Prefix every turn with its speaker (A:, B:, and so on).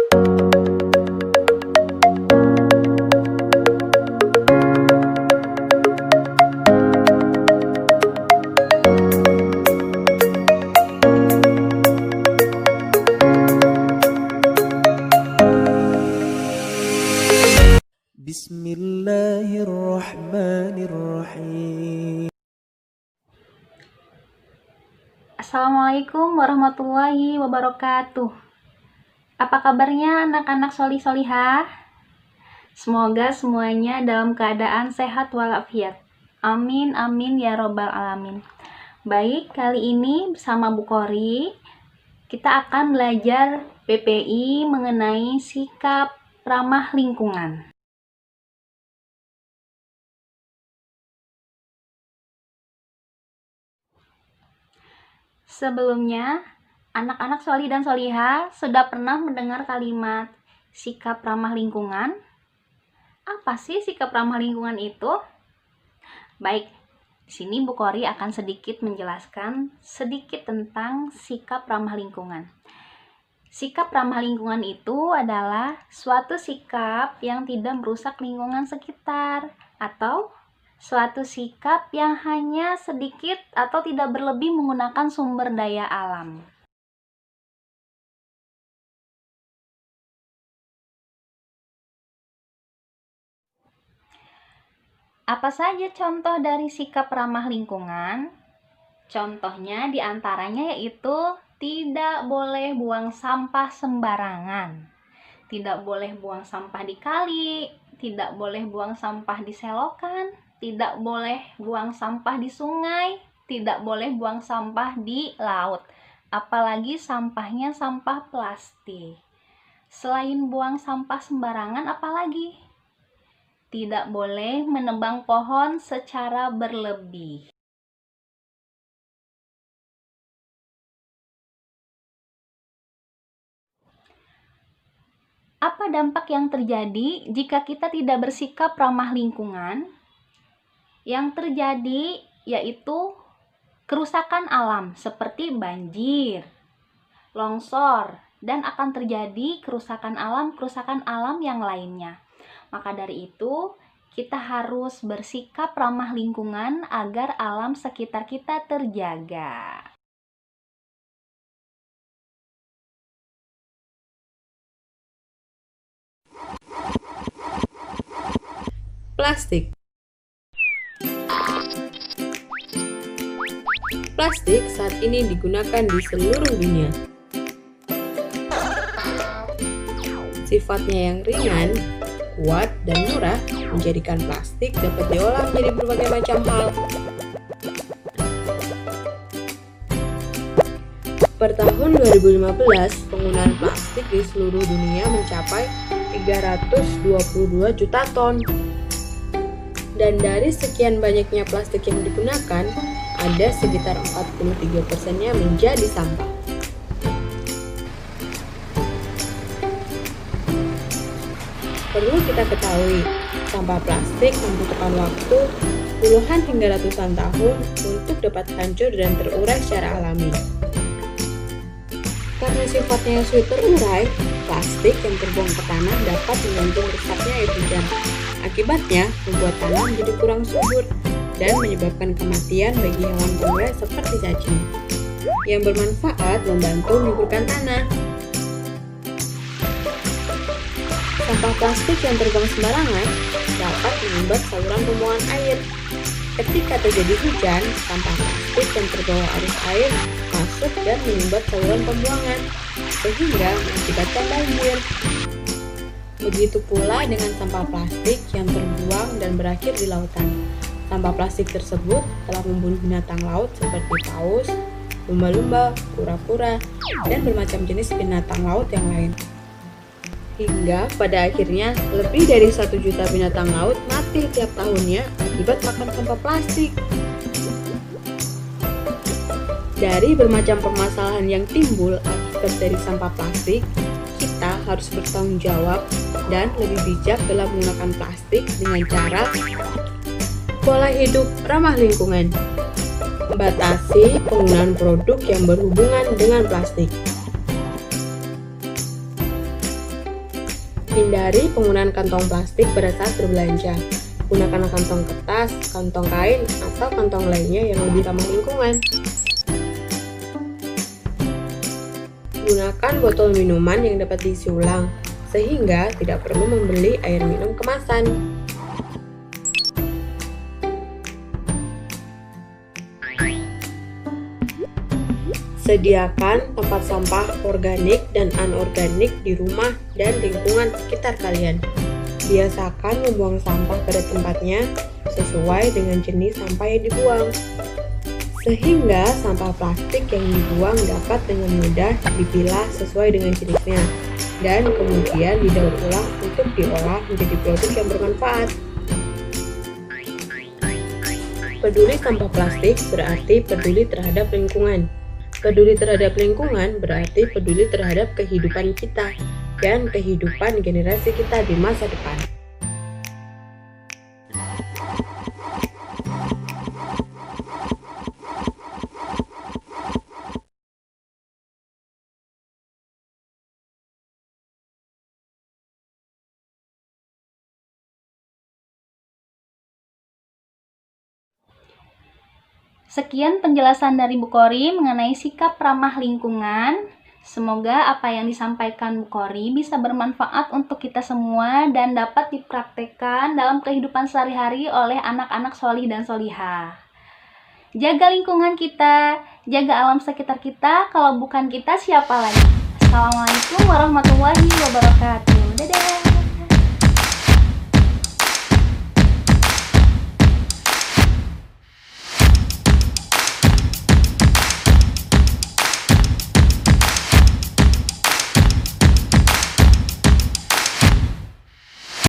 A: Bismillahirrahmanirrahim.
B: Assalamualaikum warahmatullahi wabarakatuh. Apa kabarnya anak-anak solih-solihah? Semoga semuanya dalam keadaan sehat walafiat. Amin amin ya robbal alamin. Baik, kali ini bersama Bu Kori kita akan belajar PPI mengenai sikap ramah lingkungan. Sebelumnya, anak-anak solih dan solihah sudah pernah mendengar kalimat sikap ramah lingkungan? Apa sih sikap ramah lingkungan itu? Baik, di sini Bu Kori akan sedikit menjelaskan sedikit tentang sikap ramah lingkungan. Sikap ramah lingkungan itu adalah suatu sikap yang tidak merusak lingkungan sekitar atau suatu sikap yang hanya sedikit atau tidak berlebih menggunakan sumber daya alam. Apa saja contoh dari sikap ramah lingkungan? Contohnya diantaranya yaitu tidak boleh buang sampah sembarangan, tidak boleh buang sampah di kali, tidak boleh buang sampah di selokan, tidak boleh buang sampah di sungai, tidak boleh buang sampah di laut, apalagi sampahnya sampah plastik. Selain buang sampah sembarangan, apalagi? Tidak boleh menebang pohon secara berlebih. Apa dampak yang terjadi jika kita tidak bersikap ramah lingkungan? Yang terjadi yaitu kerusakan alam seperti banjir, longsor, dan akan terjadi kerusakan alam yang lainnya. Maka dari itu, kita harus bersikap ramah lingkungan agar alam sekitar kita terjaga.
C: Plastik. Plastik saat ini digunakan di seluruh dunia. Sifatnya yang ringan, kuat, dan murah menjadikan plastik dapat diolah menjadi berbagai macam hal. Per tahun 2015, penggunaan plastik di seluruh dunia mencapai 322 juta ton. Dan dari sekian banyaknya plastik yang digunakan, ada sekitar 43%-nya menjadi sampah. Perlu kita ketahui, sampah plastik membutuhkan waktu puluhan hingga ratusan tahun untuk dapat hancur dan terurai secara alami. Karena sifatnya yang sulit terurai, plastik yang terbuang ke tanah dapat mengganggu rusaknya air hujan. Akibatnya, membuat tanah menjadi kurang subur dan menyebabkan kematian bagi hewan purba seperti cacing, yang bermanfaat membantu menyuburkan tanah. Sampah plastik yang terbuang sembarangan dapat menghambat saluran pembuangan air. Ketika terjadi hujan, sampah plastik yang terbawa arus air masuk dan menyumbat saluran pembuangan, sehingga mengakibatkan banjir. Begitu pula dengan sampah plastik yang terbuang dan berakhir di lautan. Sampah plastik tersebut telah membunuh binatang laut seperti paus, lumba-lumba, kura-kura, dan bermacam jenis binatang laut yang lain. Hingga pada akhirnya lebih dari 1 juta binatang laut mati tiap tahunnya akibat makan sampah plastik. Dari bermacam permasalahan yang timbul akibat dari sampah plastik, kita harus bertanggung jawab dan lebih bijak dalam menggunakan plastik dengan cara pola hidup ramah lingkungan, membatasi penggunaan produk yang berhubungan dengan plastik. Hindari penggunaan kantong plastik pada saat berbelanja. Gunakanlah kantong kertas, kantong kain, atau kantong lainnya yang lebih ramah lingkungan. Gunakan botol minuman yang dapat diisi ulang, sehingga tidak perlu membeli air minum kemasan. Sediakan tempat sampah organik dan anorganik di rumah dan lingkungan sekitar kalian. Biasakan membuang sampah pada tempatnya sesuai dengan jenis sampah yang dibuang, sehingga sampah plastik yang dibuang dapat dengan mudah dipilah sesuai dengan jenisnya dan kemudian didaur ulang untuk diolah menjadi produk yang bermanfaat. Peduli sampah plastik berarti peduli terhadap lingkungan. Peduli terhadap lingkungan berarti peduli terhadap kehidupan kita dan kehidupan generasi kita di masa depan.
B: Sekian penjelasan dari Bu Kori mengenai sikap ramah lingkungan. Semoga apa yang disampaikan Bu Kori bisa bermanfaat untuk kita semua dan dapat dipraktekkan dalam kehidupan sehari-hari oleh anak-anak solih dan solihah. Jaga lingkungan kita, jaga alam sekitar kita, kalau bukan kita siapa lagi? Assalamualaikum warahmatullahi wabarakatuh. Dadah!